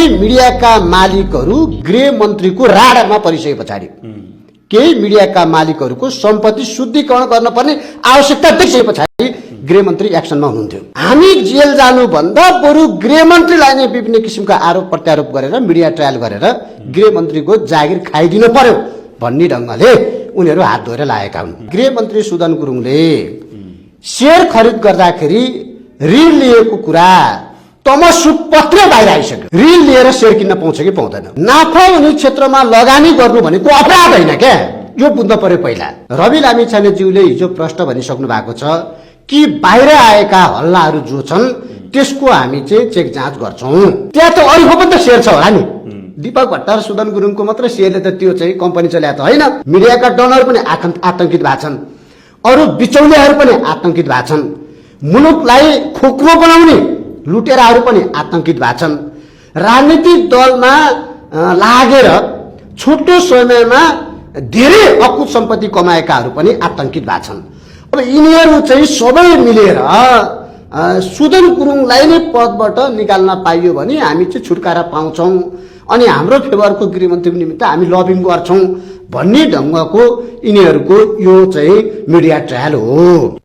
केही मिडियाका मालिकहरू गृहमन्त्रीको राडामा परिसके पछाडि केही मिडियाका मालिकहरूको सम्पत्ति शुद्धिकरण गर्न पर्ने आवश्यकता देखिए पछाडि गृहमन्त्री एक्सनमा हुनुहुन्थ्यो। हामी जेल जानुभन्दा बरु गृहमन्त्रीलाई नै विभिन्न किसिमका आरोप प्रत्यारोप गरेर मिडिया ट्रायल गरेर गृहमन्त्रीको जागिर खाइदिनु पर्यो भन्ने ढङ्गले उनीहरू हात धोएर लागेका हुन्। गृहमन्त्री सुदन गुरुङले शेयर खरिद गर्दाखेरि ऋण लिएको कुरा तमसुक पत्रै बाहिर आइसक्यो। ऋण लिएर शेयर किन्न पाउँछ कि पाउँदैन? नाफा हुने क्षेत्रमा लगानी गर्नु भनेको अपराध होइन क्या, यो बुझ्न पर्यो पहिला। रवि लामिछानेज्यूले हिजो प्रश्न भनिसक्नु भएको छ कि बाहिर आएका हल्लाहरू जो छन् त्यसको हामी चाहिँ चेक जाँच गर्छौं। त्यहाँ त अरूको पनि त शेयर छ होला नि। दीपक भट्ट र सुदन गुरुङको मात्र शेयरले त त्यो चाहिँ कम्पनी चल्या त होइन। मिडियाका डनर पनि आतंकित भएका छन्, अरू बिचौलियाहरू पनि आतंकित भएका छन्, मुलुकलाई खोक्रो बनाउने लुटेराहरू पनि आतंकित भएका छन्। राजनीतिक दलमा लागेर छोटो समयमा धेरै अकुत सम्पत्ति कमाएकाहरू पनि आतंकित भएका छन्। अब यिनीहरू चाहिँ सबै मिलेर सुदन गुरुङलाई नै पदबाट निकाल्न पाइयो भने हामी चाहिँ छुटकारा पाउँछौं अनि हाम्रो फेभरको गृहमन्त्रीको निमित्त हामी लबिङ गर्छौं भन्ने ढङ्गको यिनीहरूको यो चाहिँ मिडिया ट्रायल हो।